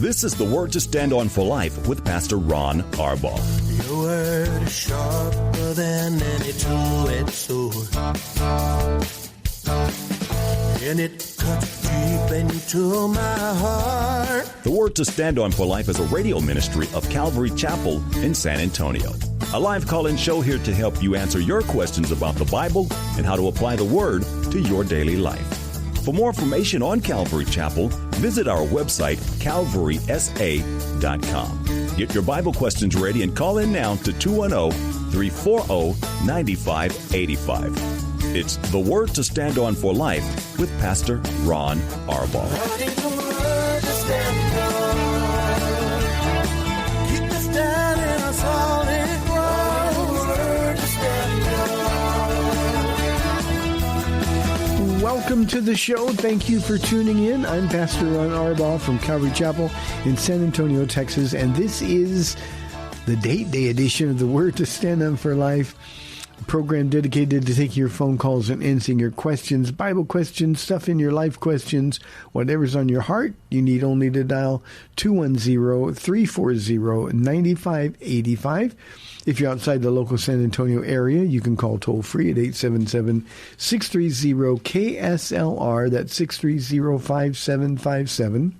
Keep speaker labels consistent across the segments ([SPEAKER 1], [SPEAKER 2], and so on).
[SPEAKER 1] This is the Word to Stand On for Life with Pastor Ron Arbaugh.
[SPEAKER 2] Your word is sharper than any two-edged sword, and it cuts deep into my heart.
[SPEAKER 1] The Word to Stand On for Life is a radio ministry of Calvary Chapel in San Antonio. A live call-in show here to help you answer your questions about the Bible and how to apply the Word to your daily life. For more information on Calvary Chapel, visit our website, calvarysa.com. Get your Bible questions ready and call in now to 210-340-9585. It's The Word to Stand On for Life with Pastor Ron Arbaugh.
[SPEAKER 3] Welcome to the show. Thank you for tuning in. I'm Pastor Ron Arbaugh from Calvary Chapel in San Antonio, Texas, and this is the Date Day edition of the Word to Stand On for Life, a program dedicated to taking your phone calls and answering your questions, Bible questions, stuff in your life questions, whatever's on your heart. You need only to dial 210-340-9585. If you're outside the local San Antonio area, you can call toll-free at 877-630-KSLR. That's 630-5757.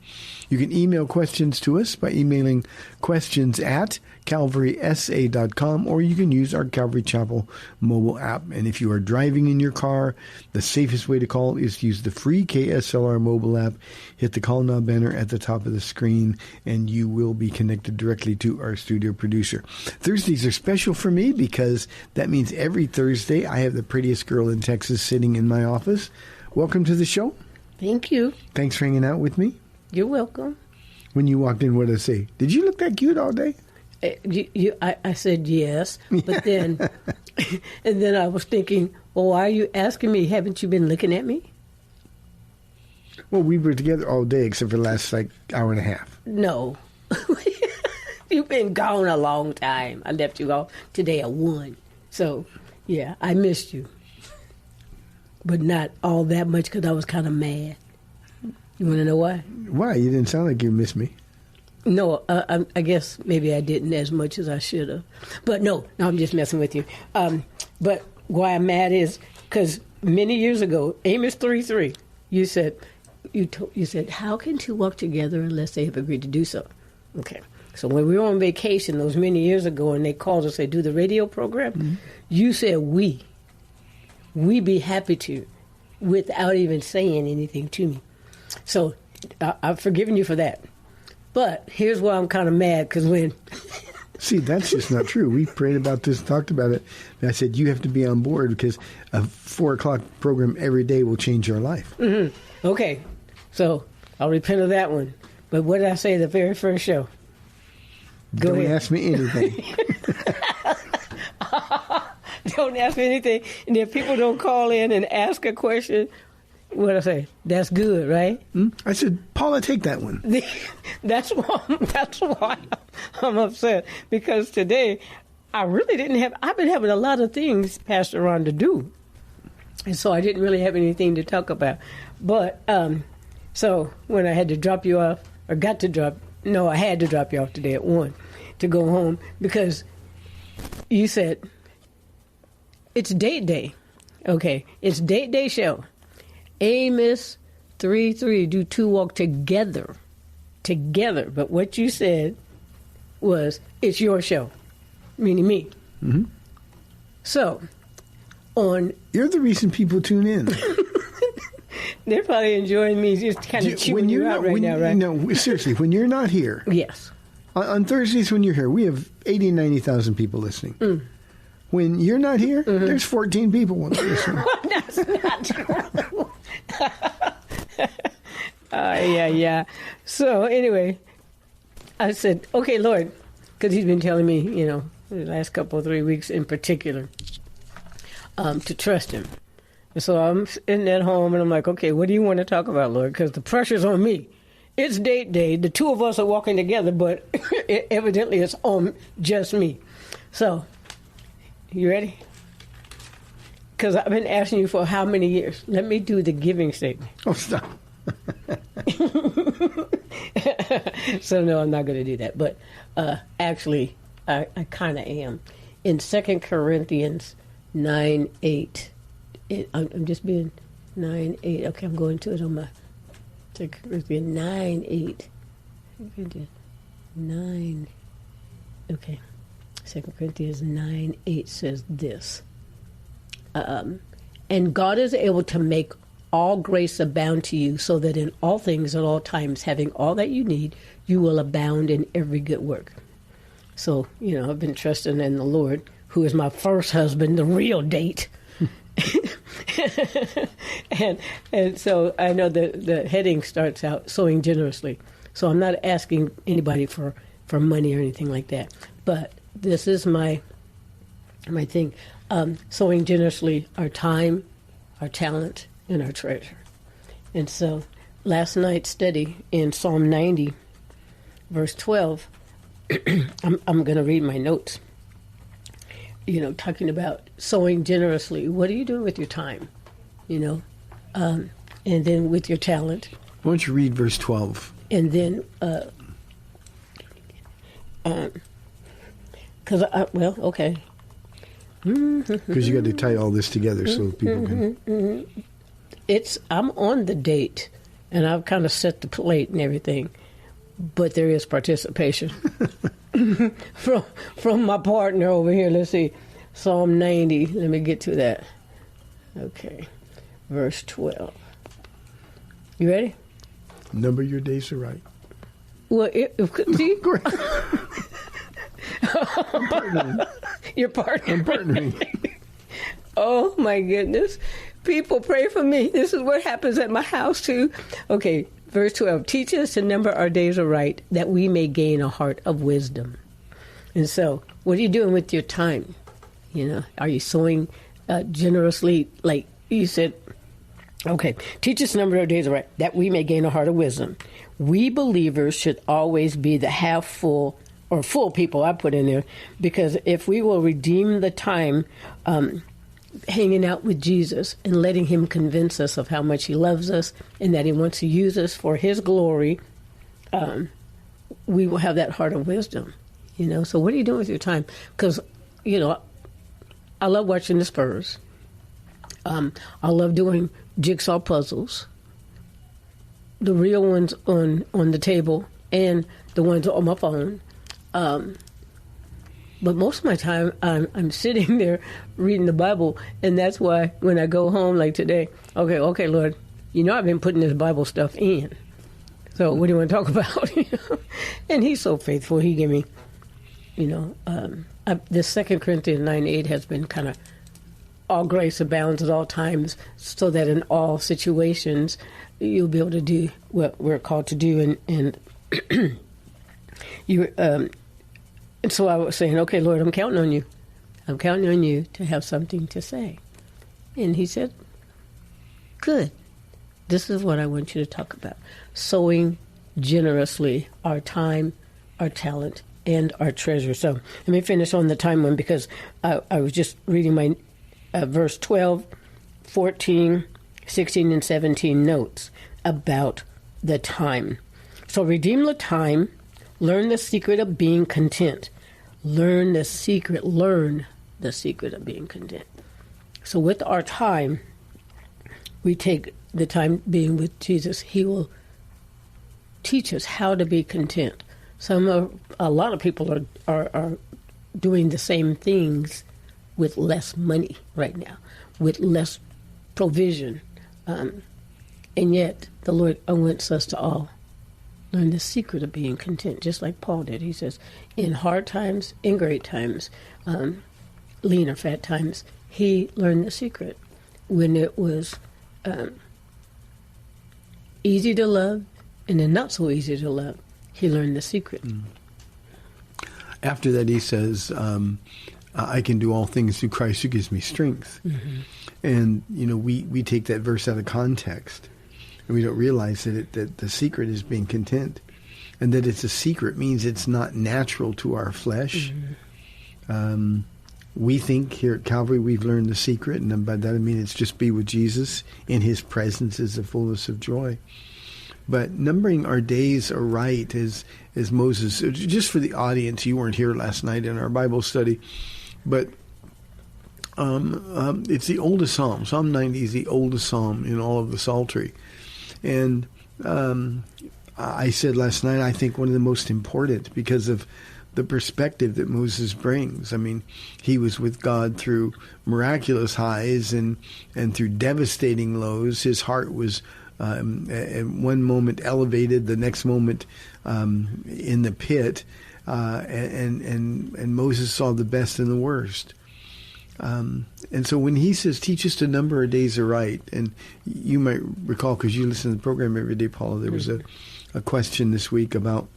[SPEAKER 3] You can email questions to us by emailing questions at calvarysa.com, or you can use our Calvary Chapel mobile app. And if you are driving in your car, the safest way to call is to use the free KSLR mobile app. Hit the call now banner at the top of the screen, and you will be connected directly to our studio producer. Thursdays are special for me because that means every Thursday I have the prettiest girl in Texas sitting in my office. Welcome to the show.
[SPEAKER 4] Thank you.
[SPEAKER 3] Thanks for hanging out with me.
[SPEAKER 4] You're welcome.
[SPEAKER 3] When you walked in, what did I say? Did you look that cute all day?
[SPEAKER 4] I said yes, but then, and then I was thinking, well, why are you asking me? Haven't you been looking at me?
[SPEAKER 3] Well, we were together all day except for the last, hour and a half.
[SPEAKER 4] No. You've been gone a long time. I left you off today at 1. So, yeah, I missed you. But not all that much because I was kind of mad. You want to know why?
[SPEAKER 3] Why? You didn't sound like you missed me.
[SPEAKER 4] No, I guess maybe I didn't as much as I should have. But no, I'm just messing with you. But why I'm mad is because many years ago, Amos 3:3, you said, how can two walk together unless they have agreed to do so? Okay. So when we were on vacation those many years ago and they called us, they do the radio program, you said we be happy to without even saying anything to me. So I've forgiven you for that. But here's why I'm kind of mad, because when...
[SPEAKER 3] See, that's just not true. We prayed about this, talked about it, and I said, you have to be on board because a 4 o'clock program every day will change your life.
[SPEAKER 4] Mm-hmm. Okay, so I'll repent of that one. But what did I say the very first show?
[SPEAKER 3] Don't ask me anything.
[SPEAKER 4] Don't ask me anything. And if people don't call in and ask a question... What did I say? That's good, right?
[SPEAKER 3] I said, Paula, take that one.
[SPEAKER 4] That's why I'm upset. Because today, I've been having a lot of things, Pastor Ron, to do. And so I didn't really have anything to talk about. But, so when I had to drop you off, I had to drop you off today at 1 to go home. Because you said, it's date day. Okay, it's date day show. Amos 3:3, do two walk together. But what you said was, it's your show, meaning me.
[SPEAKER 3] Mm-hmm.
[SPEAKER 4] So,
[SPEAKER 3] You're the reason people tune in.
[SPEAKER 4] They're probably enjoying me just kind of chewing you out right now, right?
[SPEAKER 3] No, seriously, when you're not here.
[SPEAKER 4] Yes.
[SPEAKER 3] On Thursdays when you're here, we have 80,000, 90,000 people listening. When you're not here, there's 14 people listening.
[SPEAKER 4] That's not true. Yeah. So anyway, I said, okay, Lord, because he's been telling me, the last couple of 3 weeks in particular, to trust him. And so I'm sitting at home and I'm like, okay, what do you want to talk about, Lord? Because the pressure's on me. It's date day. The two of us are walking together, but evidently it's on just me. So, you ready? Because I've been asking you for how many years? Let me do the giving statement.
[SPEAKER 3] Oh, stop.
[SPEAKER 4] So no, I'm not going to do that. But actually, I kind of am. In 2 Corinthians 9:8, I'm just being 9:8. Okay, I'm going to it on my 2 Corinthians 9:8. 9. Okay, 2 Corinthians 9:8 says this. And God is able to make all grace abound to you, so that in all things at all times, having all that you need, you will abound in every good work. So, I've been trusting in the Lord, who is my first husband, the real date. and so I know the heading starts out sowing generously. So I'm not asking anybody for money or anything like that. But this is my thing. Sowing generously our time, our talent, and our treasure. And so last night's study in Psalm 90, verse 12, I'm going to read my notes. Talking about sowing generously. What are you doing with your time? And then with your talent.
[SPEAKER 3] Why don't you read verse 12?
[SPEAKER 4] And then, okay.
[SPEAKER 3] Because you got to tie all this together so people can...
[SPEAKER 4] I'm on the date, and I've kind of set the plate and everything, but there is participation from my partner over here. Let's see, Psalm 90. Let me get to that. Okay, verse 12. You ready?
[SPEAKER 3] Number your days are right.
[SPEAKER 4] Well, see? You're partnering.
[SPEAKER 3] I'm partnering.
[SPEAKER 4] Oh, my goodness. People, pray for me. This is what happens at my house, too. Okay, verse 12. Teach us to number our days aright, that we may gain a heart of wisdom. And so, what are you doing with your time? Are you sowing generously, like you said? Okay, teach us to number our days aright, that we may gain a heart of wisdom. We believers should always be the half full, or full people, I put in there, because if we will redeem the time hanging out with Jesus and letting him convince us of how much he loves us and that he wants to use us for his glory, we will have that heart of wisdom. So what are you doing with your time? Because, I love watching the Spurs. I love doing jigsaw puzzles, the real ones on the table and the ones on my phone. But most of my time, I'm sitting there reading the Bible, and that's why when I go home, like today, okay, Lord, I've been putting this Bible stuff in. So what do you want to talk about? And he's so faithful. He gave me, this 2 Corinthians 9:8 has been kind of all grace abounds at all times, so that in all situations you'll be able to do what we're called to do. And you. And so I was saying, okay, Lord, I'm counting on you. I'm counting on you to have something to say. And he said, good. This is what I want you to talk about. Sowing generously our time, our talent, and our treasure. So let me finish on the time one, because I was just reading my verse 12, 14, 16, and 17 notes about the time. So redeem the time. Learn the secret of being content. Learn the secret of being content. So with our time, we take the time being with Jesus. He will teach us how to be content. A lot of people are doing the same things with less money right now, with less provision. And yet the Lord wants us to all learn the secret of being content, just like Paul did. He says, in hard times, in great times, lean or fat times, he learned the secret. When it was easy to love and then not so easy to love, he learned the secret.
[SPEAKER 3] After that, he says, I can do all things through Christ who gives me strength. Mm-hmm. And, we take that verse out of context. And we don't realize that the secret is being content. And that it's a secret means it's not natural to our flesh. Mm-hmm. We think here at Calvary we've learned the secret, and by that I mean it's just be with Jesus. In his presence is the fullness of joy. But numbering our days aright is Moses. Just for the audience, you weren't here last night in our Bible study, but it's the oldest psalm. Psalm 90 is the oldest psalm in all of the Psaltery. And I said last night, I think one of the most important because of the perspective that Moses brings. I mean, he was with God through miraculous highs and through devastating lows. His heart was at one moment elevated, the next moment in the pit, and Moses saw the best and the worst. And so when he says, teach us to number our days aright, and you might recall, because you listen to the program every day, Paula, there was a question this week about,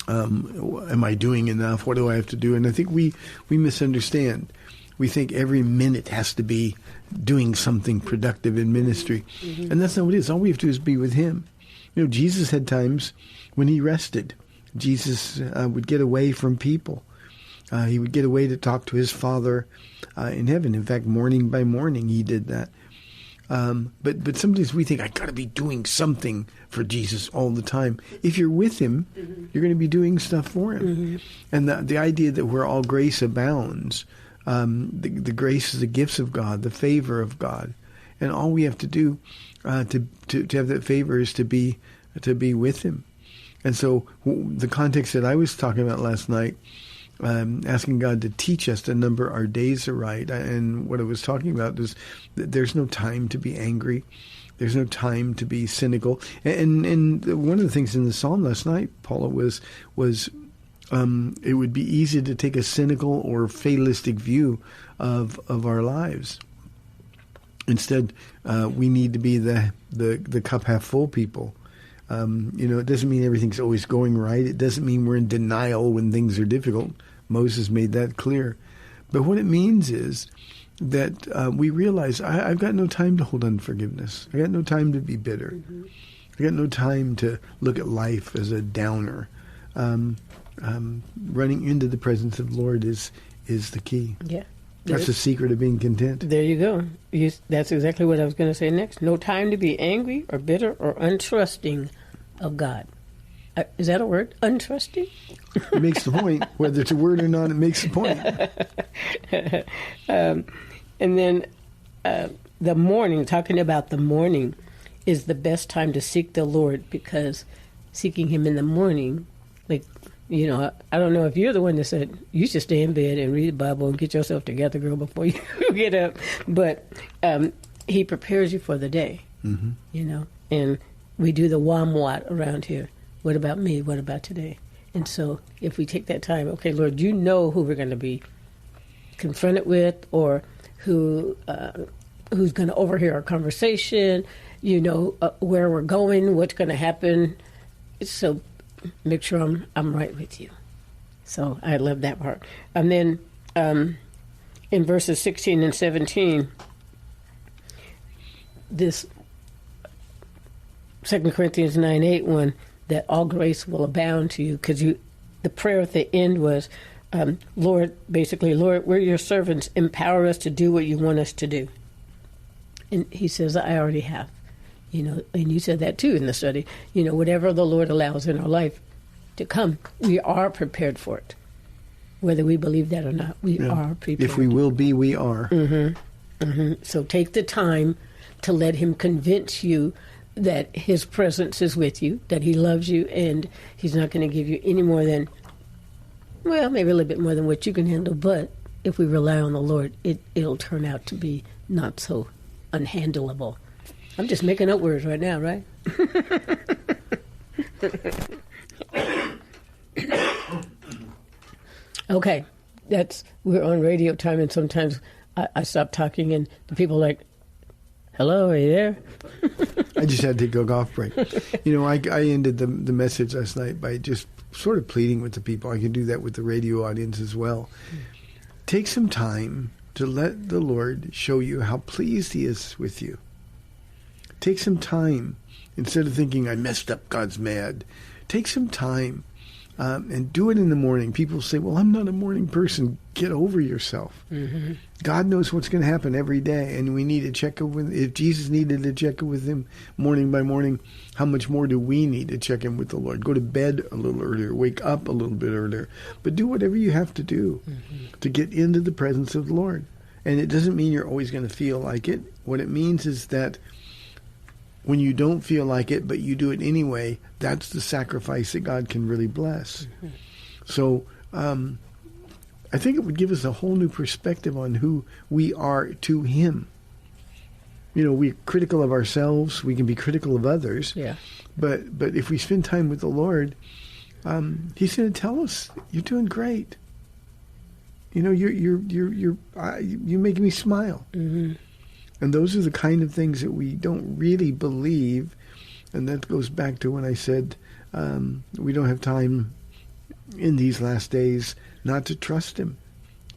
[SPEAKER 3] am I doing enough? What do I have to do? And I think we misunderstand. We think every minute has to be doing something productive in ministry. Mm-hmm. And that's not what it is. All we have to do is be with him. You know, Jesus had times when he rested. Jesus would get away from people. He would get away to talk to his Father in heaven. In fact, morning by morning, he did that. But sometimes we think, I got to be doing something for Jesus all the time. If you're with him, you're going to be doing stuff for him. Mm-hmm. And the idea that where all grace abounds, the grace is the gifts of God, the favor of God. And all we have to do to have that favor is to be with him. And so the context that I was talking about last night, asking God to teach us to number our days aright. And what I was talking about is that there's no time to be angry. There's no time to be cynical. And one of the things in the psalm last night, Paula, was it would be easy to take a cynical or fatalistic view of our lives. Instead, we need to be the cup half full people. It doesn't mean everything's always going right. It doesn't mean we're in denial when things are difficult. Moses made that clear. But what it means is that we realize I've got no time to hold unforgiveness. I got no time to be bitter. Mm-hmm. I got no time to look at life as a downer. Running into the presence of the Lord is the key. Yeah. That's the secret of being content.
[SPEAKER 4] There you go. That's exactly what I was going to say next. No time to be angry or bitter or untrusting of God. Is that a word? Untrusting?
[SPEAKER 3] It makes the point. Whether it's a word or not, it makes the point.
[SPEAKER 4] And then the morning, talking about the morning, is the best time to seek the Lord, because seeking him in the morning, I don't know if you're the one that said, you should stay in bed and read the Bible and get yourself together, girl, before you get up. But he prepares you for the day, mm-hmm. And we do the whamwat around here. What about me? What about today? And so if we take that time, okay, Lord, you know who we're going to be confronted with, or who's going to overhear our conversation, where we're going, what's going to happen. So make sure I'm right with you. So I love that part. And then in verses 16 and 17, this 2 Corinthians 9:8 one, that all grace will abound to you, because the prayer at the end was, Lord, we're your servants. Empower us to do what you want us to do. And he says, I already have. And you said that too in the study. Whatever the Lord allows in our life to come, we are prepared for it. Whether we believe that or not, we are prepared.
[SPEAKER 3] If we will be, we are.
[SPEAKER 4] Mm-hmm. Mm-hmm. So take the time to let him convince you that his presence is with you, that he loves you, and he's not going to give you any more than, maybe a little bit more than what you can handle. But if we rely on the Lord, it'll turn out to be not so unhandleable. I'm just making up words right now, right? Okay, we're on radio time, and sometimes I stop talking, and the people are like, hello, are you there?
[SPEAKER 3] I just had to go off break. I ended the message last night by just sort of pleading with the people. I can do that with the radio audience as well. Take some time to let the Lord show you how pleased he is with you. Take some time, instead of thinking I messed up, God's mad. Take some time and do it in the morning. People say, well, I'm not a morning person. Get over yourself. Mm-hmm. God knows what's going to happen every day, and we need to check in with, if Jesus needed to check in with him morning by morning, how much more do we need to check in with the Lord? Go to bed a little earlier, wake up a little bit earlier, but do whatever you have to do to get into the presence of the Lord. And it doesn't mean you're always going to feel like it. What it means is that when you don't feel like it, but you do it anyway, that's the sacrifice that God can really bless. Mm-hmm. So I think it would give us a whole new perspective on who we are to him. You know, we're critical of ourselves. We can be critical of others. Yeah. But if we spend time with the Lord, he's going to tell us, you're doing great. You know, you're making me smile. Mm-hmm. And those are the kind of things that we don't really believe. And that goes back to when I said we don't have time in these last days not to trust him.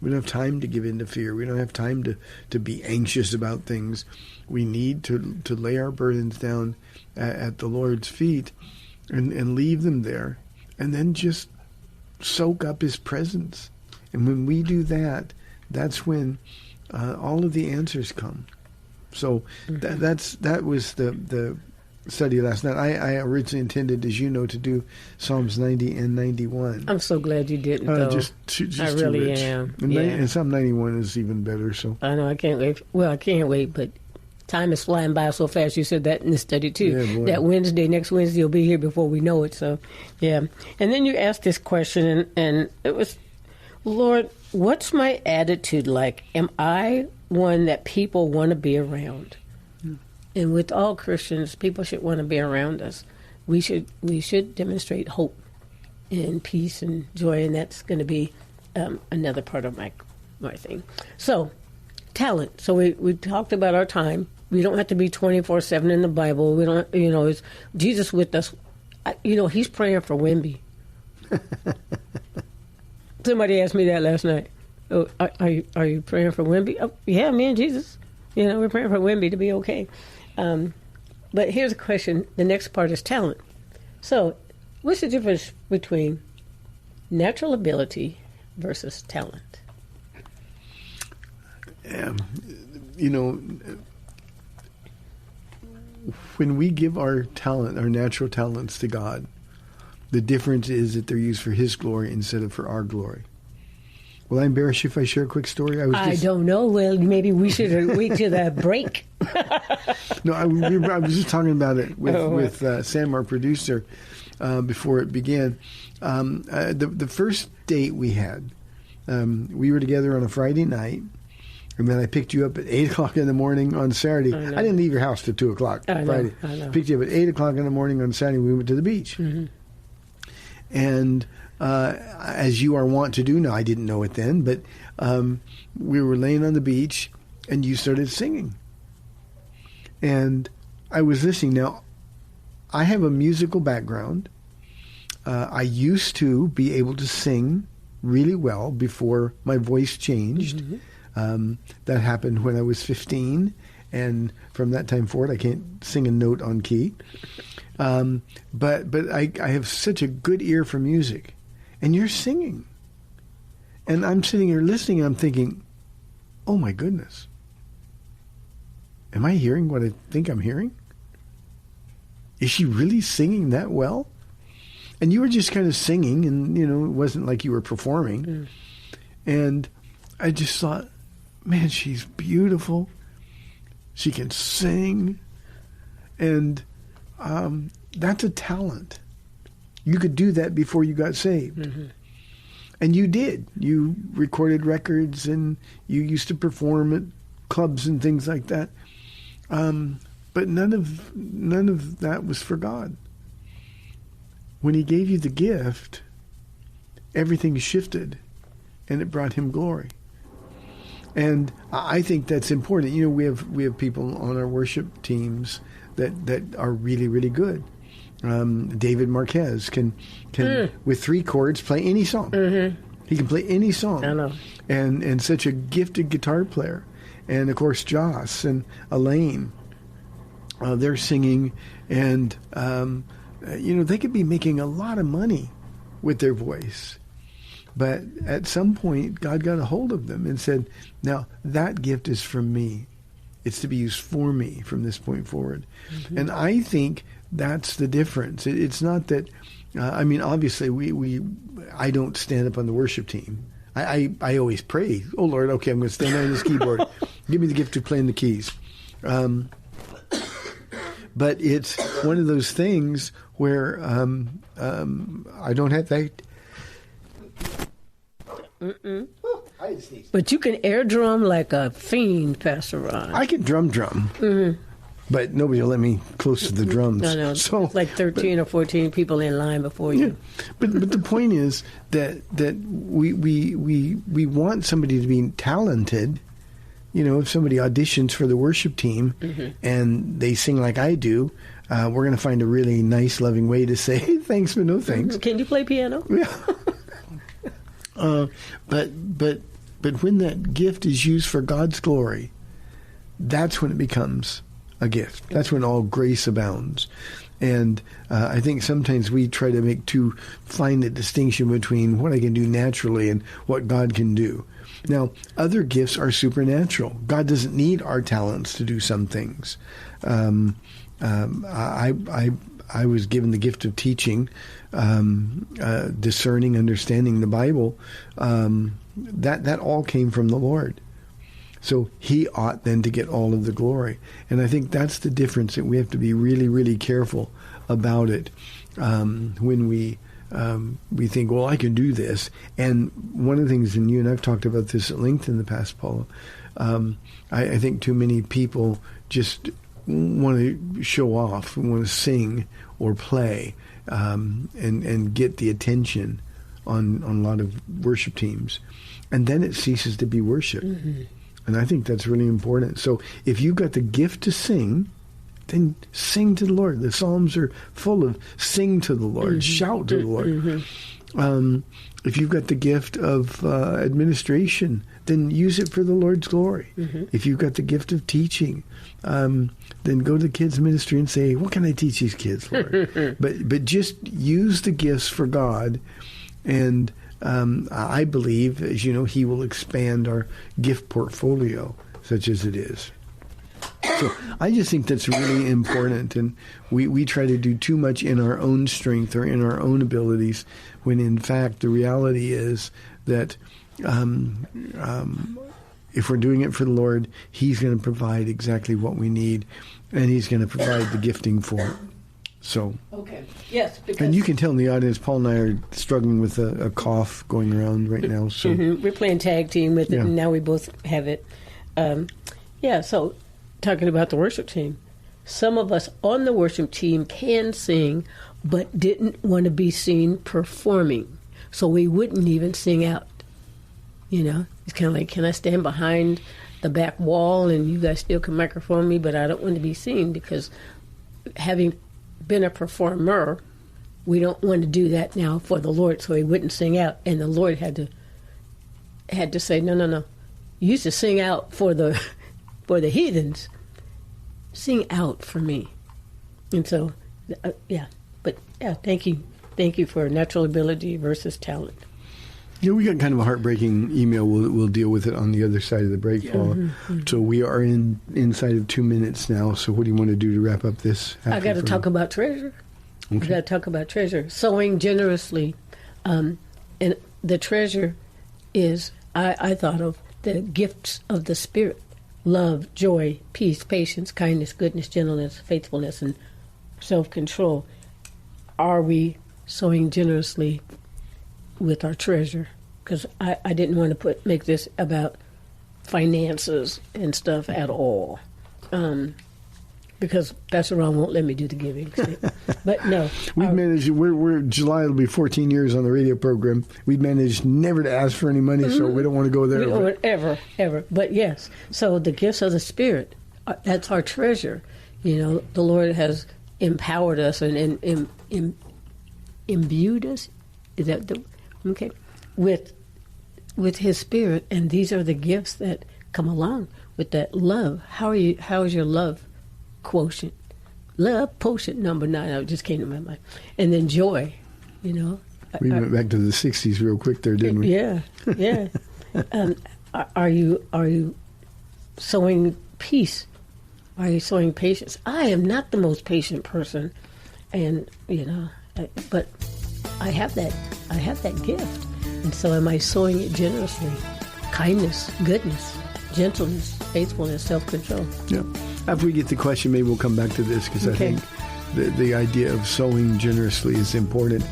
[SPEAKER 3] We don't have time to give in to fear. We don't have time to be anxious about things. We need to lay our burdens down at the Lord's feet and leave them there, and then just soak up his presence. And when we do that, that's when all of the answers come. So that was the study last night. I originally intended, as you know, to do Psalms 90 and 91.
[SPEAKER 4] I'm so glad you didn't, though.
[SPEAKER 3] Just
[SPEAKER 4] I really
[SPEAKER 3] too rich.
[SPEAKER 4] Am.
[SPEAKER 3] And Psalm 91 is even better. So
[SPEAKER 4] I know, I can't wait. Well, I can't wait, but time is flying by so fast. You said that in the study, too.
[SPEAKER 3] Yeah,
[SPEAKER 4] that next Wednesday, you'll be here before we know it. So, yeah. And then you asked this question, and it was, Lord, what's my attitude like? Am I one that people want to be around? And with all Christians, people should want to be around us. We should demonstrate hope and peace and joy, and that's going to be another part of my thing. So, talent. So we talked about our time. We don't have to be 24/7 in the Bible. We don't, it's Jesus with us. He's praying for Wimby. Somebody asked me that last night. Oh, are you praying for Wimby? Oh, yeah, me and Jesus. We're praying for Wimby to be okay. But here's a question. The next part is talent. So, what's the difference between natural ability versus talent?
[SPEAKER 3] When we give our talent, our natural talents to God, the difference is that they're used for his glory instead of for our glory. Will I embarrass you if I share a quick story?
[SPEAKER 4] I don't know. Well, maybe we should wait till the break.
[SPEAKER 3] No, I was just talking about it with Sam, our producer, before it began. The first date we had, we were together on a Friday night, and then I picked you up at 8 o'clock in the morning on Saturday. I didn't leave your house till 2 o'clock Friday.
[SPEAKER 4] I know.
[SPEAKER 3] Picked you up at 8 o'clock in the morning on Saturday. We went to the beach. Mm-hmm. And as you are wont to do now, I didn't know it then, but we were laying on the beach, and you started singing. And I was listening. Now, I have a musical background. I used to be able to sing really well before my voice changed. Mm-hmm. That happened when I was 15, and from that time forward, I can't sing a note on key. But I have such a good ear for music, and you're singing, and I'm sitting here listening, and I'm thinking, oh my goodness, am I hearing what I think I'm hearing? Is she really singing that well? And you were just kind of singing, and it wasn't like you were performing. Mm. And I just thought, man, she's beautiful. She can sing, and that's a talent. You could do that before you got saved. Mm-hmm. And you did. You recorded records, and you used to perform at clubs and things like that. But none of that was for God. When he gave you the gift, everything shifted, and it brought him glory. And I think that's important. We have people on our worship teams that are really, really good. David Marquez can with 3 chords play any song. Mm-hmm. He can play any song.
[SPEAKER 4] I know.
[SPEAKER 3] And such a gifted guitar player. And of course Joss and Elaine, they're singing, and they could be making a lot of money with their voice. But at some point, God got a hold of them and said, now that gift is from me. It's to be used for me from this point forward. Mm-hmm. And I think that's the difference. It's not that, obviously I don't stand up on the worship team. I always pray, oh Lord, okay, I'm going to stand on this keyboard. Give me the gift of playing the keys. But it's one of those things where I don't have that.
[SPEAKER 4] But you can air drum like a fiend, Pastor Ron.
[SPEAKER 3] I can drum. Mm-hmm. But nobody will let me close to the drums.
[SPEAKER 4] No.
[SPEAKER 3] So
[SPEAKER 4] it's like 13 or 14 people in line before you.
[SPEAKER 3] Yeah. But the point is that we want somebody to be talented. You know, if somebody auditions for the worship team and they sing like I do, we're going to find a really nice, loving way to say, hey, thanks, but no thanks.
[SPEAKER 4] Can you play piano?
[SPEAKER 3] Yeah. But when that gift is used for God's glory, that's when it becomes a gift. That's when all grace abounds. And I think sometimes we try to make too fine a distinction between what I can do naturally and what God can do. Now, other gifts are supernatural. God doesn't need our talents to do some things. I was given the gift of teaching, discerning, understanding the Bible. That all came from the Lord. So he ought then to get all of the glory. And I think that's the difference, that we have to be really, really careful about it when we think, well, I can do this. And one of the things, and you and I've talked about this at length in the past, Paula, I think too many people just want to show off, want to sing or play, and get the attention on a lot of worship teams. And then it ceases to be worship. Mm-hmm. And I think that's really important. So if you've got the gift to sing, then sing to the Lord. The Psalms are full of sing to the Lord, shout to the Lord. Mm-hmm. If you've got the gift of administration, then use it for the Lord's glory. Mm-hmm. If you've got the gift of teaching, then go to the kids' ministry and say, what can I teach these kids, Lord? but just use the gifts for God. And I believe, as you know, he will expand our gift portfolio, such as it is. So I just think that's really important, and we try to do too much in our own strength or in our own abilities, when in fact the reality is that if we're doing it for the Lord, he's going to provide exactly what we need, and he's going to provide the gifting for it. So,
[SPEAKER 4] okay, yes, because,
[SPEAKER 3] and you can tell in the audience, Paul and I are struggling with a cough going around right now. So
[SPEAKER 4] we're playing tag team with it, and now we both have it. So talking about the worship team, some of us on the worship team can sing, but didn't want to be seen performing, so we wouldn't even sing out. You know, it's kind of like, can I stand behind the back wall and you guys still can microphone me, but I don't want to be seen, because having been a performer, we don't want to do that now for the Lord, so he wouldn't sing out. And the Lord had to say, no. You used to sing out for the heathens. Sing out for me. And so, thank you for natural ability versus talent.
[SPEAKER 3] Yeah, we got kind of a heartbreaking email. We'll deal with it on the other side of the break, Paula. Mm-hmm. So we are inside of 2 minutes now. So what do you want to do to wrap up this?
[SPEAKER 4] I got to talk about treasure. Okay. I got to talk about treasure. Sowing generously. And the treasure is, I thought of the gifts of the Spirit. Love, joy, peace, patience, kindness, goodness, gentleness, faithfulness, and self-control. Are we sowing generously with our treasure? Because I didn't want to make this about finances and stuff at all, because Pastor Ron won't let me do the giving. But no,
[SPEAKER 3] we've managed. We're July will be 14 years on the radio program. We've managed never to ask for any money, so we don't want to go there.
[SPEAKER 4] We don't ever. But yes, so the gifts of the Spirit, that's our treasure. You know, the Lord has empowered us and imbued us. Is that the okay? With His Spirit, and these are the gifts that come along with that love. How is your love quotient? Love quotient number 9. I just came to my mind. And then joy, you know,
[SPEAKER 3] We went back to the 60s real quick there, didn't we?
[SPEAKER 4] Yeah, yeah. Are you sowing peace? Are you sowing patience? I am not the most patient person, and but I have that gift, and so am I sowing it generously? Kindness, goodness, gentleness, faithfulness, self-control.
[SPEAKER 3] Yeah. After we get the question, maybe we'll come back to this because
[SPEAKER 4] Okay.
[SPEAKER 3] I think the idea of sowing generously is important.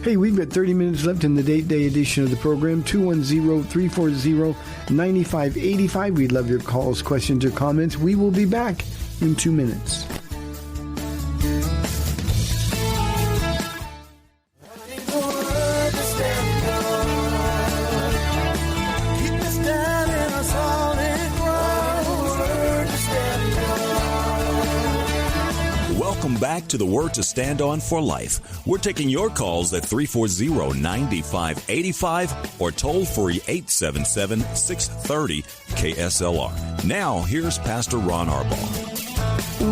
[SPEAKER 3] Hey, we've got 30 minutes left in the day edition of the program, 210-340-9585. We'd love your calls, questions, or comments. We will be back in 2 minutes.
[SPEAKER 1] Welcome back to the Word to Stand On for Life. We're taking your calls at 340-9585 or toll free 877-630-KSLR. Now, here's Pastor Ron Arbaugh.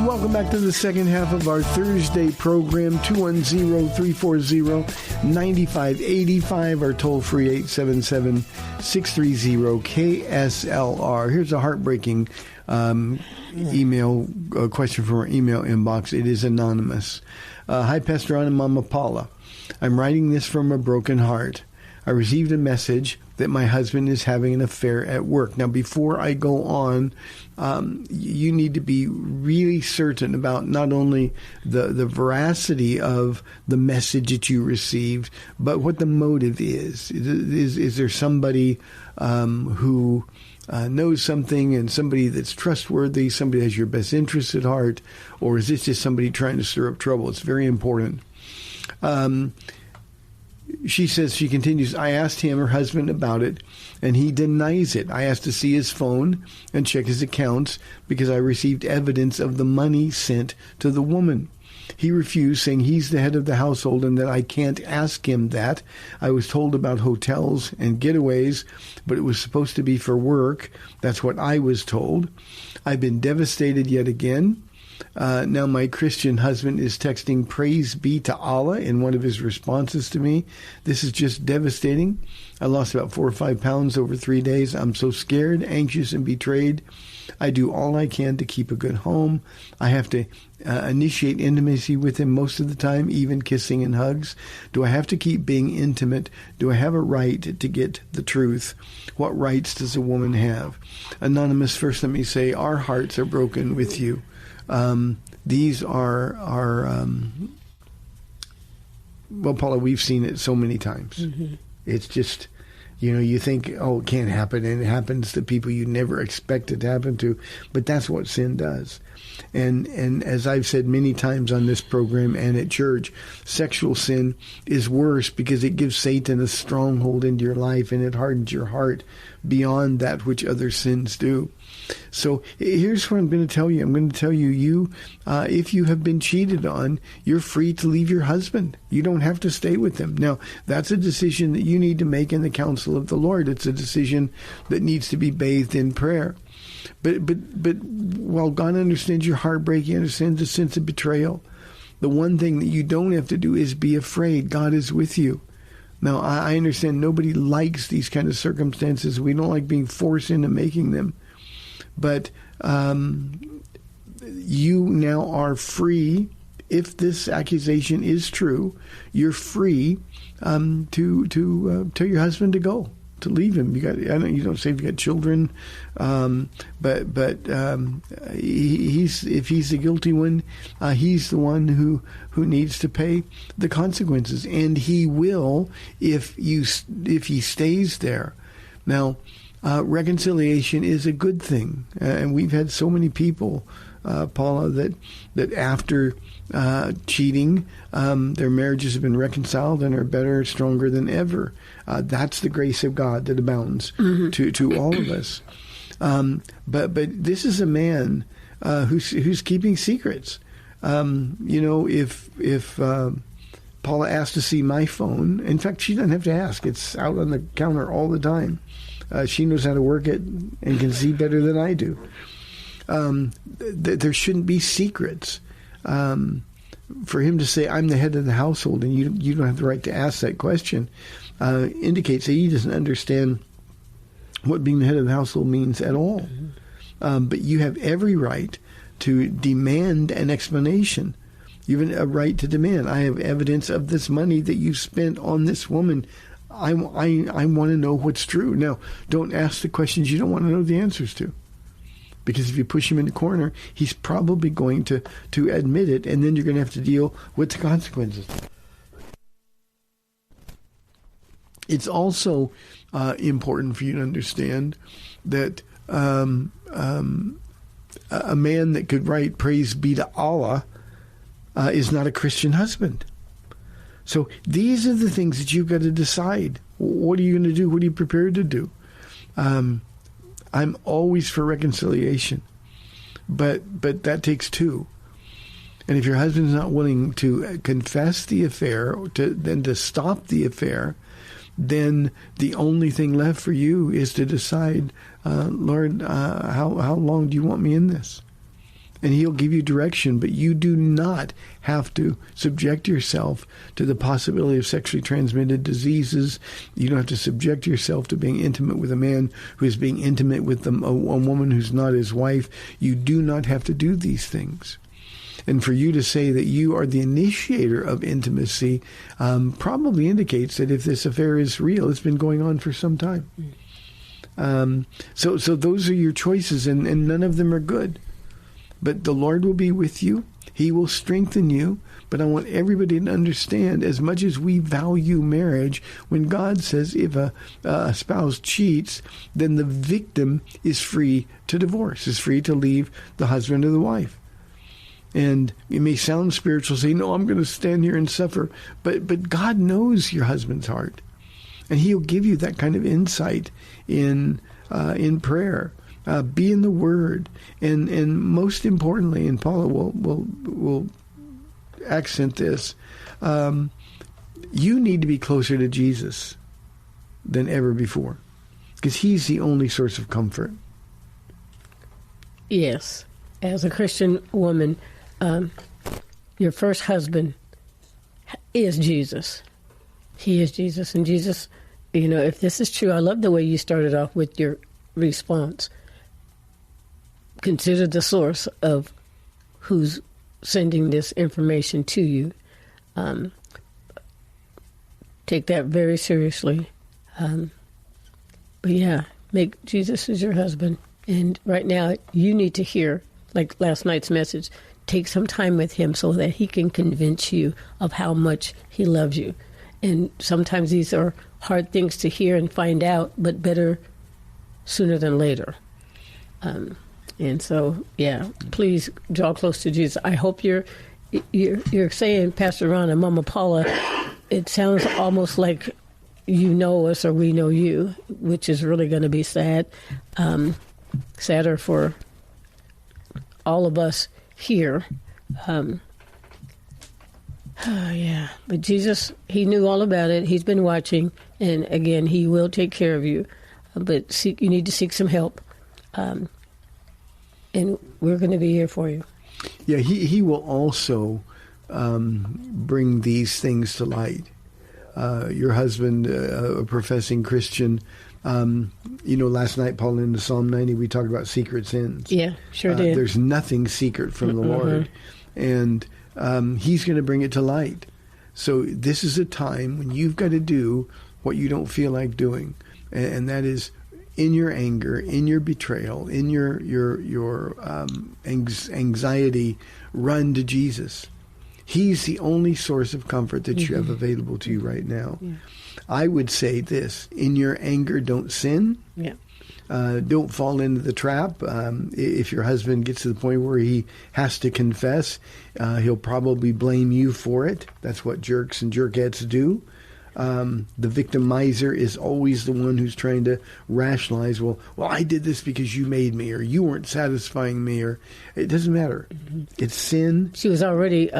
[SPEAKER 3] Welcome back to the second half of our Thursday program, 210-340-9585 or toll free 877-630-KSLR. Here's a heartbreaking email question from our email inbox. It is anonymous. Hi, Pastor Ron and Mama Paula. I'm writing this from a broken heart. I received a message that my husband is having an affair at work. Now, before I go on, you need to be really certain about not only the veracity of the message that you received, but what the motive is. Is there somebody who knows something and somebody that's trustworthy, somebody that has your best interest at heart, or is this just somebody trying to stir up trouble? It's very important. She continues, I asked him, her husband, about it, and he denies it. I asked to see his phone and check his accounts because I received evidence of the money sent to the woman. He refused, saying he's the head of the household and that I can't ask him that. I was told about hotels and getaways, but it was supposed to be for work. That's what I was told. I've been devastated yet again. Now my Christian husband is texting praise be to Allah in one of his responses to me. This is just devastating. I lost about 4 or 5 pounds over 3 days. I'm so scared, anxious, and betrayed. I do all I can to keep a good home. I have to initiate intimacy with him most of the time, even kissing and hugs. Do I have to keep being intimate? Do I have a right to get the truth? What rights does a woman have? Anonymous, first let me say our hearts are broken with you. These are well, Paula, we've seen it so many times. Mm-hmm. It's just, you think, oh, it can't happen, and it happens to people you never expect it to happen to, but that's what sin does. And as I've said many times on this program and at church, sexual sin is worse because it gives Satan a stronghold into your life and it hardens your heart beyond that which other sins do. So here's what I'm going to tell you. I'm going to tell you, if you have been cheated on, you're free to leave your husband. You don't have to stay with him. Now, that's a decision that you need to make in the counsel of the Lord. It's a decision that needs to be bathed in prayer. But while God understands your heartbreak, He understands the sense of betrayal. The one thing that you don't have to do is be afraid. God is with you. Now, I understand nobody likes these kind of circumstances. We don't like being forced into making them. But you now are free. If this accusation is true, you're free to tell your husband to go, to leave him. You don't say if you got children, but if he's the guilty one, he's the one who needs to pay the consequences, and he will if he stays there. Now, reconciliation is a good thing, and we've had so many people, Paula, that after cheating, their marriages have been reconciled and are better, stronger than ever. That's the grace of God that abounds to all of us. But this is a man who's keeping secrets. If Paula asked to see my phone, in fact, she doesn't have to ask. It's out on the counter all the time. She knows how to work it and can see better than I do. There shouldn't be secrets. for him to say, I'm the head of the household, and you don't have the right to ask that question, indicates that he doesn't understand what being the head of the household means at all. But you have every right to demand an explanation. You have a right to demand, I have evidence of this money that you spent on this woman. I want to know what's true. Now, don't ask the questions you don't want to know the answers to. Because if you push him in the corner, he's probably going to admit it, and then you're going to have to deal with the consequences. It's also important for you to understand that a man that could write "Praise be to Allah" is not a Christian husband. So these are the things that you've got to decide. What are you going to do? What are you prepared to do? I'm always for reconciliation, but that takes two. And if your husband's not willing to confess the affair, to stop the affair, then the only thing left for you is to decide, Lord, how long do you want me in this? And he'll give you direction, but you do not have to subject yourself to the possibility of sexually transmitted diseases. You don't have to subject yourself to being intimate with a man who is being intimate with a woman who's not his wife. You do not have to do these things. And for you to say that you are the initiator of intimacy probably indicates that if this affair is real, it's been going on for some time. So those are your choices, and none of them are good. But the Lord will be with you. He will strengthen you. But I want everybody to understand, as much as we value marriage, when God says if a spouse cheats, then the victim is free to divorce, is free to leave the husband or the wife. And it may sound spiritual, say, no, I'm going to stand here and suffer. But God knows your husband's heart. And he'll give you that kind of insight in prayer. Be in the Word, and most importantly, and Paula will accent this, you need to be closer to Jesus than ever before, because he's the only source of comfort.
[SPEAKER 4] Yes. As a Christian woman, your first husband is Jesus. He is Jesus. And Jesus, if this is true, I love the way you started off with your response. Consider the source of who's sending this information to you. Take that very seriously. But yeah, make Jesus as your husband. And right now, you need to hear, like last night's message, take some time with him so that he can convince you of how much he loves you. And sometimes these are hard things to hear and find out, but better sooner than later. And so, yeah, please draw close to Jesus. I hope you're saying, Pastor Ron and Mama Paula, it sounds almost like you know us or we know you, which is really going to be sad. Sadder for all of us here. Yeah, but Jesus, he knew all about it. He's been watching, and again, he will take care of you. But you need to seek some help. And we're going to be here for you.
[SPEAKER 3] Yeah, he will also bring these things to light. Your husband, a professing Christian, last night, Paul, in the Psalm 90, we talked about secret sins.
[SPEAKER 4] Yeah, sure did.
[SPEAKER 3] There's nothing secret from the Lord. And he's going to bring it to light. So this is a time when you've got to do what you don't feel like doing. And that is, in your anger, in your betrayal, in your anxiety, run to Jesus. He's the only source of comfort that you have available to you right now. Yeah. I would say this: in your anger, don't sin.
[SPEAKER 4] Yeah.
[SPEAKER 3] Don't fall into the trap. If your husband gets to the point where he has to confess, he'll probably blame you for it. That's what jerks and jerkettes do. The victimizer is always the one who's trying to rationalize, well, I did this because you made me, or you weren't satisfying me, or it doesn't matter. Mm-hmm. It's sin.
[SPEAKER 4] She was already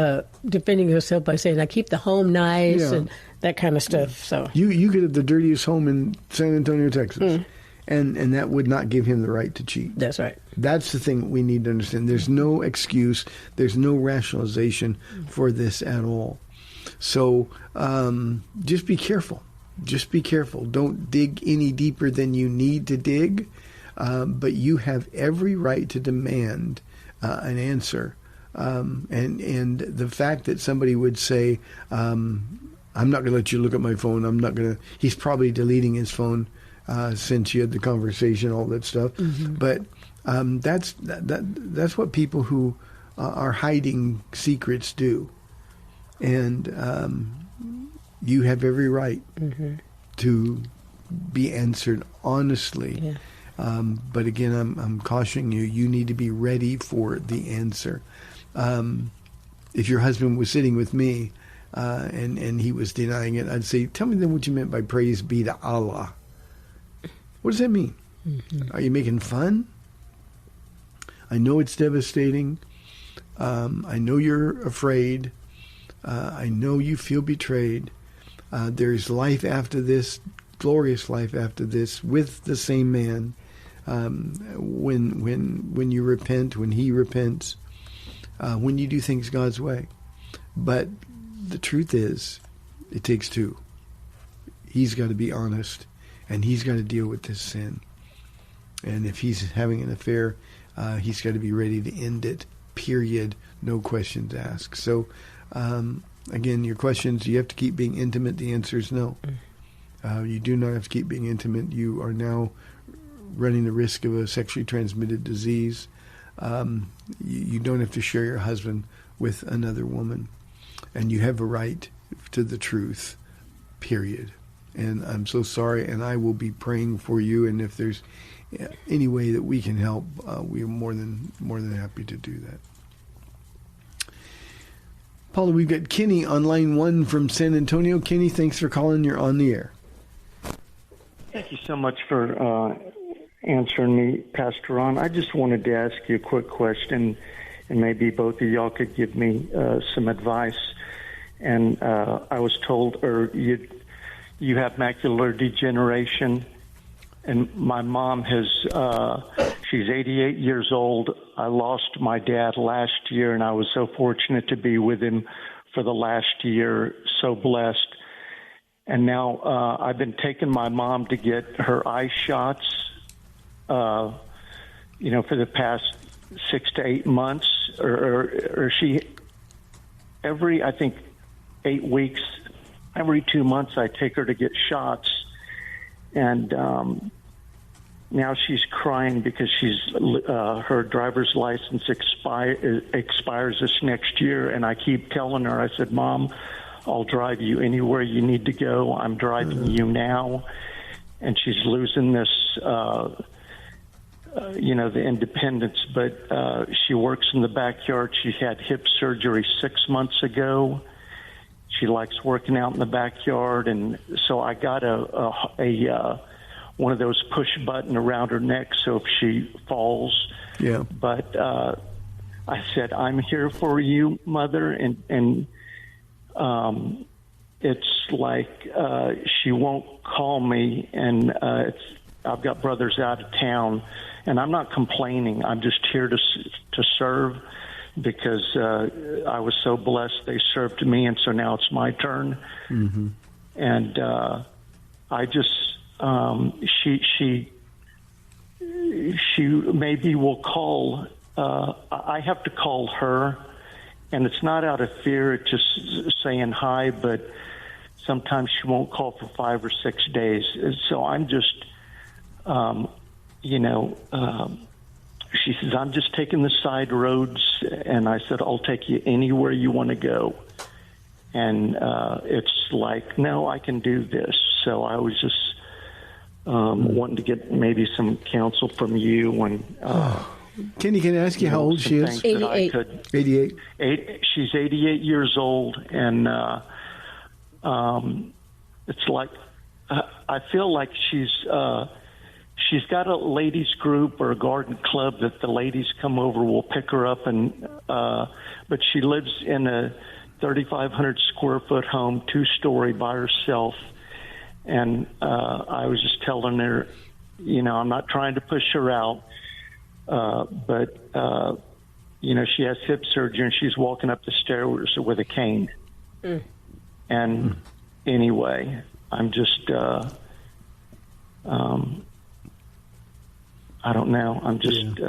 [SPEAKER 4] defending herself by saying, I keep the home nice and that kind of stuff. So
[SPEAKER 3] you could have the dirtiest home in San Antonio, Texas. and that would not give him the right to cheat.
[SPEAKER 4] That's right.
[SPEAKER 3] That's the thing we need to understand. There's no excuse. There's no rationalization for this at all. So just be careful. Just be careful. Don't dig any deeper than you need to dig. But you have every right to demand an answer. And the fact that somebody would say, I'm not going to let you look at my phone. I'm not going to. He's probably deleting his phone since you had the conversation, all that stuff. Mm-hmm. But that's what people who are hiding secrets do. And you have every right to be answered honestly.
[SPEAKER 4] Yeah.
[SPEAKER 3] But again, I'm cautioning you. You need to be ready for the answer. If your husband was sitting with me and he was denying it, I'd say, "Tell me then what you meant by praise be to Allah." What does that mean? Mm-hmm. Are you making fun? I know it's devastating. I know you're afraid. I know you feel betrayed. There's life after this, glorious life after this, with the same man. When you repent, when he repents, when you do things God's way. But the truth is, it takes two. He's got to be honest, and he's got to deal with this sin. And if he's having an affair, he's got to be ready to end it, period, no questions asked. So, again, your questions, you have to keep being intimate. The answer is no. You do not have to keep being intimate. You are now running the risk of a sexually transmitted disease. You don't have to share your husband with another woman. And you have a right to the truth, period. And I'm so sorry, and I will be praying for you. And if there's any way that we can help, we are more than happy to do that. Paula, we've got Kenny on line 1 from San Antonio. Kenny, thanks for calling. You're on the air.
[SPEAKER 5] Thank you so much for answering me, Pastor Ron. I just wanted to ask you a quick question, and maybe both of y'all could give me some advice. And I was told, you have macular degeneration, and my mom has, she's 88 years old. I lost my dad last year, and I was so fortunate to be with him for the last year, so blessed. And now I've been taking my mom to get her eye shots, for the past 6 to 8 months, or she, every, I think, 8 weeks, every 2 months I take her to get shots. And now she's crying because her driver's license expires this next year. And I keep telling her, I said, "Mom, I'll drive you anywhere you need to go. I'm driving you now." And she's losing this, the independence. But she works in the backyard. She had hip surgery 6 months ago. She likes working out in the backyard. And so I got a one of those push button around her neck so if she falls. Yeah. But I said, "I'm here for you, Mother." And it's like she won't call me, and I've got brothers out of town, and I'm not complaining. I'm just here to serve because I was so blessed they served me, and so now it's my turn. Mm-hmm. And I just she maybe will call. I have to call her. And it's not out of fear, it's just saying hi, but sometimes she won't call for 5 or 6 days. So I'm just, she says, "I'm just taking the side roads." And I said, "I'll take you anywhere you want to go." And it's like, "No, I can do this." So I was just wanting to get maybe some counsel from you. And
[SPEAKER 3] Kenny, can I ask you how old she is?
[SPEAKER 4] 88.
[SPEAKER 3] 88.
[SPEAKER 5] She's 88 years old, and it's like I feel like she's got a ladies group or a garden club that the ladies come over, will pick her up, and but she lives in a 3,500 square foot home, 2-story by herself. And I was just telling her, I'm not trying to push her out, but she has hip surgery and she's walking up the stairs with a cane. And anyway, I'm just, I don't know. I'm just,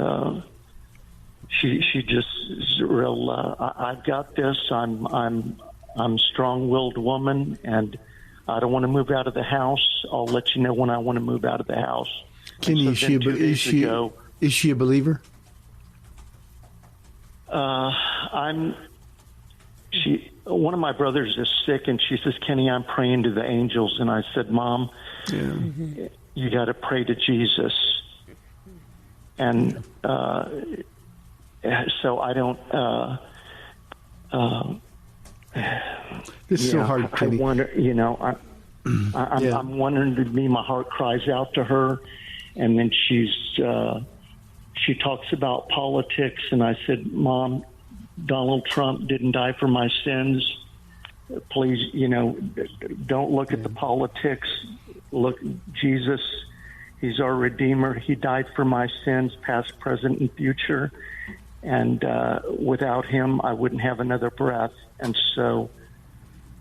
[SPEAKER 5] she just is real. I've got this. I'm a strong-willed woman, and I don't want to move out of the house. I'll let you know when I want to move out of the house.
[SPEAKER 3] Kenny, is she a believer?
[SPEAKER 5] One of my brothers is sick, and she says, Kenny, I'm praying to the angels. And I said, Mom, you got to pray to Jesus. And so I don't.
[SPEAKER 3] It's so hard, Kenny.
[SPEAKER 5] I wonder, I'm wondering to me, my heart cries out to her, and then she talks about politics, and I said, Mom, Donald Trump didn't die for my sins. Please, don't look at the politics. Look, Jesus, he's our Redeemer. He died for my sins, past, present, and future. And without him, I wouldn't have another breath. And so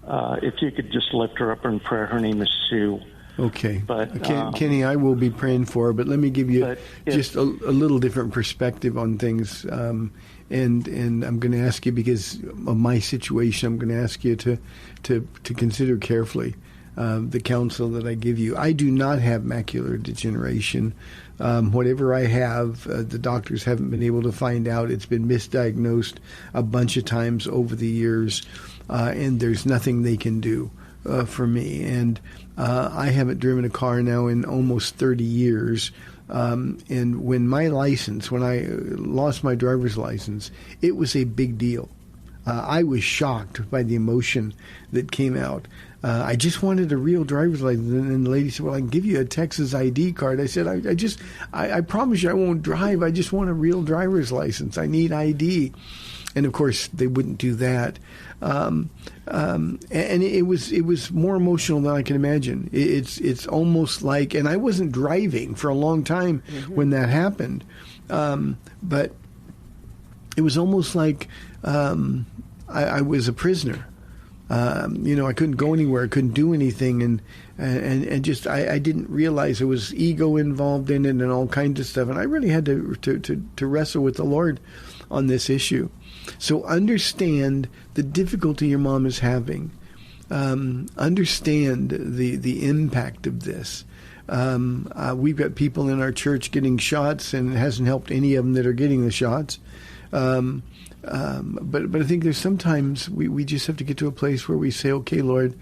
[SPEAKER 5] if you could just lift her up in prayer. Her name is Sue.
[SPEAKER 3] Okay.
[SPEAKER 5] But
[SPEAKER 3] Kenny, I will be praying for her, but let me give you just a little different perspective on things. And I'm going to ask you, because of my situation, I'm going to ask you to consider carefully the counsel that I give you. I do not have macular degeneration. Whatever I have, the doctors haven't been able to find out. It's been misdiagnosed a bunch of times over the years, and there's nothing they can do for me. And I haven't driven a car now in almost 30 years. And when I lost my driver's license, it was a big deal. I was shocked by the emotion that came out. I just wanted a real driver's license. And the lady said, well, I can give you a Texas ID card. I said, I promise you I won't drive. I just want a real driver's license. I need ID. And of course, they wouldn't do that. And it was more emotional than I can imagine. It's almost like, and I wasn't driving for a long time when that happened. But it was almost like I was a prisoner. I couldn't go anywhere. I couldn't do anything. And just, I didn't realize there was ego involved in it and all kinds of stuff. And I really had to wrestle with the Lord on this issue. So understand the difficulty your mom is having. Understand the impact of this. We've got people in our church getting shots, and it hasn't helped any of them that are getting the shots. But I think there's sometimes we just have to get to a place where we say, okay, Lord,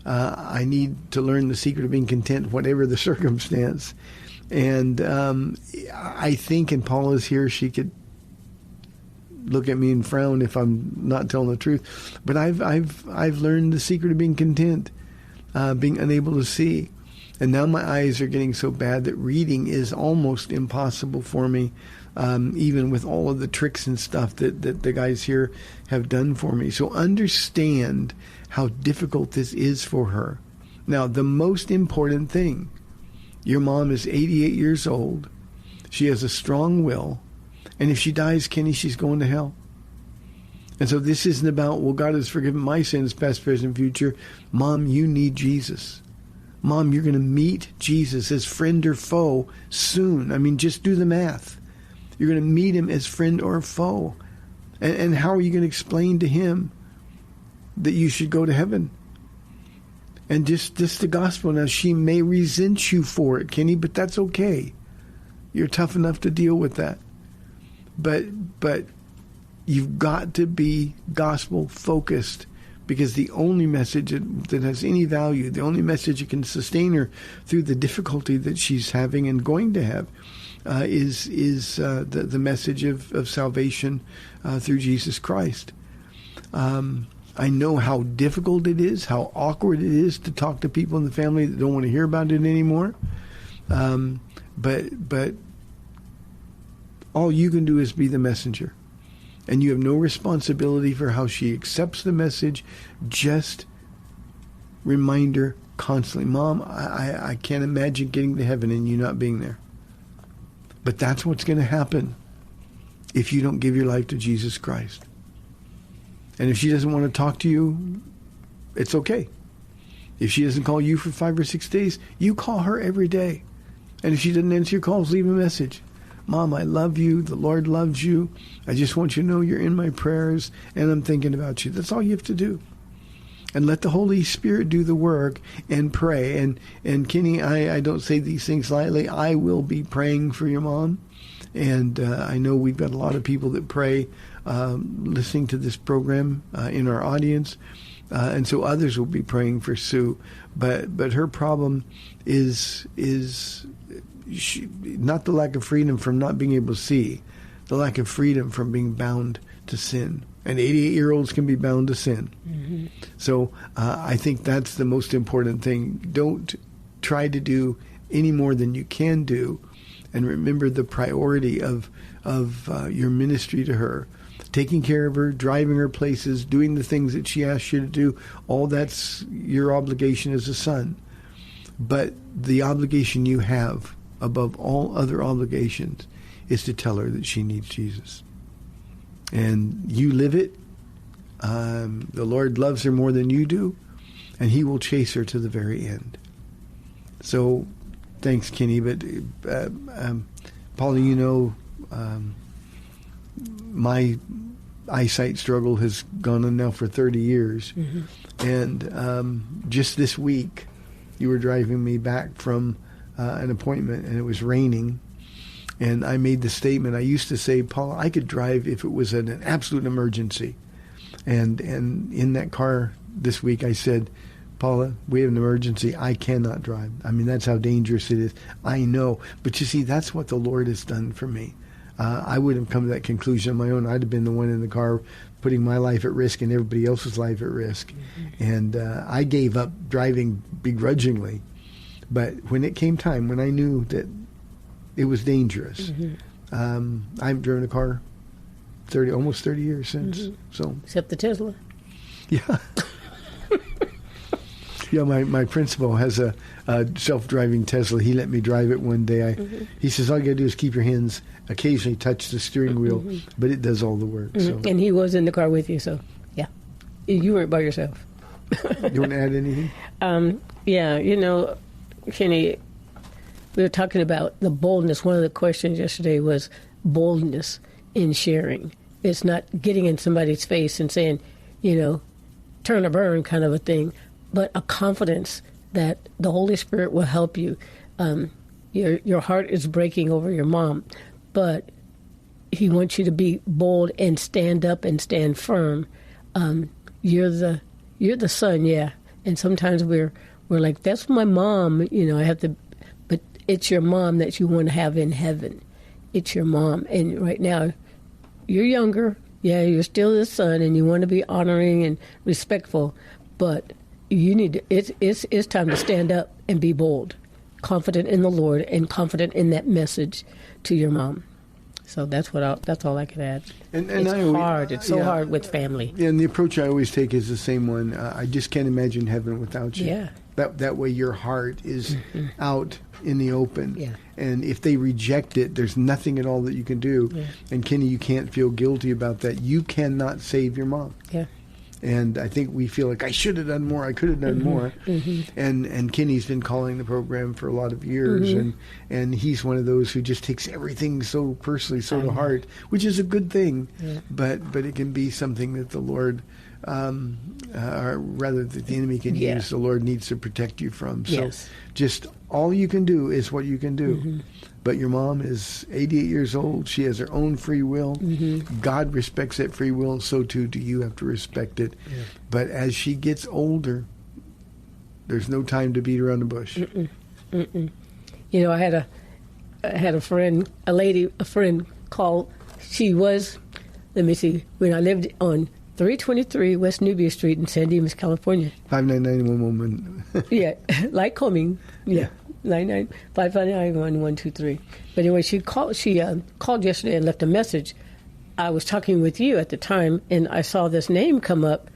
[SPEAKER 3] I need to learn the secret of being content, whatever the circumstance. And I think, and Paula's here, she could look at me and frown if I'm not telling the truth. But I've learned the secret of being content, being unable to see. And now my eyes are getting so bad that reading is almost impossible for me, even with all of the tricks and stuff that the guys here have done for me. So understand how difficult this is for her. Now, the most important thing, your mom is 88 years old. She has a strong will. And if she dies, Kenny, she's going to hell. And so this isn't about, well, God has forgiven my sins, past, present, future. Mom, you need Jesus. Mom, you're going to meet Jesus as friend or foe soon. I mean, just do the math. You're going to meet him as friend or foe. And how are you going to explain to him that you should go to heaven? And just the gospel. Now, she may resent you for it, Kenny, but that's okay. You're tough enough to deal with that. But you've got to be gospel focused, because the only message that has any value, the only message that can sustain her through the difficulty that she's having and going to have, is the message of salvation through Jesus Christ. I know how difficult it is, how awkward it is to talk to people in the family that don't want to hear about it anymore. But all you can do is be the messenger. And you have no responsibility for how she accepts the message. Just remind her constantly, Mom, I can't imagine getting to heaven and you not being there. But that's what's going to happen if you don't give your life to Jesus Christ. And if she doesn't want to talk to you, it's okay. If she doesn't call you for 5 or 6 days, you call her every day. And if she doesn't answer your calls, leave a message. Mom, I love you. The Lord loves you. I just want you to know you're in my prayers, and I'm thinking about you. That's all you have to do. And let the Holy Spirit do the work and pray. And Kenny, I don't say these things lightly. I will be praying for your mom. And I know we've got a lot of people that pray listening to this program in our audience. And so others will be praying for Sue. But her problem is not the lack of freedom from not being able to see, the lack of freedom from being bound to sin. And 88-year-olds can be bound to sin. Mm-hmm. So I think that's the most important thing. Don't try to do any more than you can do. And remember the priority of your ministry to her. Taking care of her, driving her places, doing the things that she asks you to do. All that's your obligation as a son. But the obligation you have above all other obligations is to tell her that she needs Jesus. And you live it. The Lord loves her more than you do, and he will chase her to the very end. So thanks, Kenny. But Paula, you know, my eyesight struggle has gone on now for 30 years. Mm-hmm. And just this week, you were driving me back from an appointment, and it was raining. And I made the statement, I used to say, Paula, I could drive if it was an absolute emergency. And in that car this week, I said, Paula, we have an emergency. I cannot drive. I mean, that's how dangerous it is. I know. But you see, that's what the Lord has done for me. I wouldn't have come to that conclusion on my own. I'd have been the one in the car putting my life at risk and everybody else's life at risk. Mm-hmm. And I gave up driving begrudgingly. But when it came time, when I knew that it was dangerous, mm-hmm. I've driven a car almost 30 years since. Mm-hmm. So
[SPEAKER 4] except the Tesla.
[SPEAKER 3] Yeah. Yeah, my principal has a self-driving Tesla. He let me drive it one day. Mm-hmm. He says, all you got to do is keep your hands, occasionally touch the steering wheel, mm-hmm. but it does all the work. Mm-hmm. So.
[SPEAKER 4] And he was in the car with you, so, yeah. You weren't by yourself.
[SPEAKER 3] You want to add anything?
[SPEAKER 4] Yeah, you know, Kenny, we were talking about the boldness. One of the questions yesterday was boldness in sharing. It's not getting in somebody's face and saying, you know, turn or burn kind of a thing, but a confidence that the Holy Spirit will help you. Your heart is breaking over your mom, but he wants you to be bold and stand up and stand firm. You're the son, yeah. And sometimes we're like, that's my mom, you know, I have to, but it's your mom that you want to have in heaven. It's your mom. And right now, you're younger. Yeah, you're still the son, and you want to be honoring and respectful, but you need to, it's time to stand up and be bold, confident in the Lord and confident in that message to your mom. So that's all I could add. And it's hard. It's so hard with family.
[SPEAKER 3] Yeah, and the approach I always take is the same one. I just can't imagine heaven without you.
[SPEAKER 4] Yeah.
[SPEAKER 3] That way your heart is mm-hmm. out in the open.
[SPEAKER 4] Yeah.
[SPEAKER 3] And if they reject it, there's nothing at all that you can do. Yeah. And Kenny, you can't feel guilty about that. You cannot save your mom.
[SPEAKER 4] Yeah.
[SPEAKER 3] And I think we feel like I should have done more. I could have done mm-hmm. more. Mm-hmm. And Kenny's been calling the program for a lot of years, mm-hmm. and he's one of those who just takes everything so personally, so to heart, which is a good thing. Yeah. But it can be something that the Lord, or rather that the enemy can use. The Lord needs to protect you from. So
[SPEAKER 4] yes.
[SPEAKER 3] Just all you can do is what you can do. Mm-hmm. But your mom is 88 years old. She has her own free will. Mm-hmm. God respects that free will, and so too do you have to respect it. Yeah. But as she gets older, there's no time to beat around the bush.
[SPEAKER 4] Mm-mm. Mm-mm. You know, I had a friend call. She was, let me see, when I lived on 323 West Nubia Street in San Dimas, California.
[SPEAKER 3] 5991 woman.
[SPEAKER 4] Yeah, like Coming. Yeah. 559-1123. But anyway, she called yesterday and left a message. I was talking with you at the time, and I saw this name come up,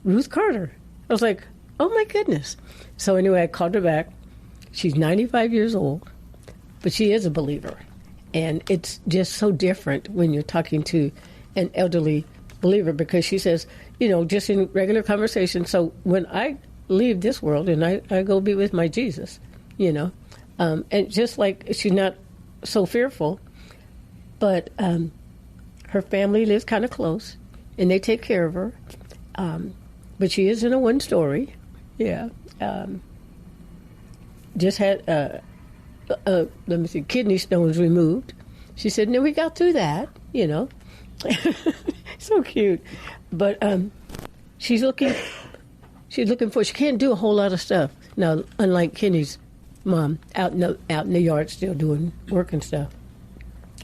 [SPEAKER 4] Ruth Carter. I was like, oh my goodness. So anyway, I called her back. She's 95 years old, but she is a believer. And it's just so different when you're talking to an elderly believer, because she says, just in regular conversation, so when I leave this world and I go be with my Jesus, and just like she's not so fearful, but her family lives kind of close, and they take care of her. But she is in a one-story. Yeah. Just had, kidney stones removed. She said, no, we got through that, So cute. But she's looking for, she can't do a whole lot of stuff. Now, unlike Kenny's mom, out in the yard still doing work and stuff.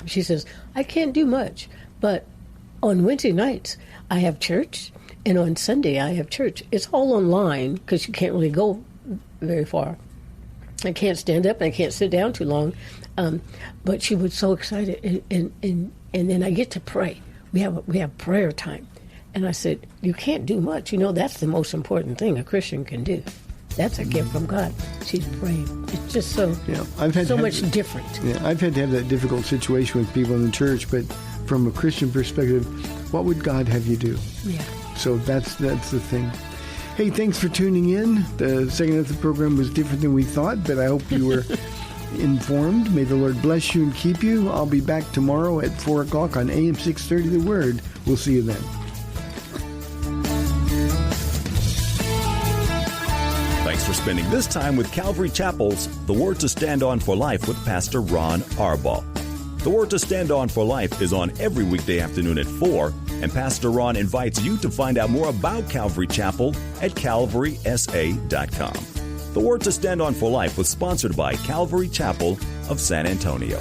[SPEAKER 4] She says, I can't do much, but on Wednesday nights, I have church, and on Sunday, I have church. It's all online, because you can't really go very far. I can't stand up, and I can't sit down too long. But she was so excited, and then I get to pray. We have prayer time. And I said, you can't do much. That's the most important thing a Christian can do. That's a gift from God. She's praying. It's just so much different.
[SPEAKER 3] Yeah, I've had to have that difficult situation with people in the church, but from a Christian perspective, what would God have you do?
[SPEAKER 4] Yeah.
[SPEAKER 3] So that's the thing. Hey, thanks for tuning in. The second half of the program was different than we thought, but I hope you were informed. May the Lord bless you and keep you. I'll be back tomorrow at 4 o'clock on AM 630 The Word. We'll see you then.
[SPEAKER 1] Thanks for spending this time with Calvary Chapel's The Word to Stand On for Life with Pastor Ron Arbaugh. The Word to Stand On for Life is on every weekday afternoon at 4, and Pastor Ron invites you to find out more about Calvary Chapel at calvarysa.com. The Word to Stand On for Life was sponsored by Calvary Chapel of San Antonio.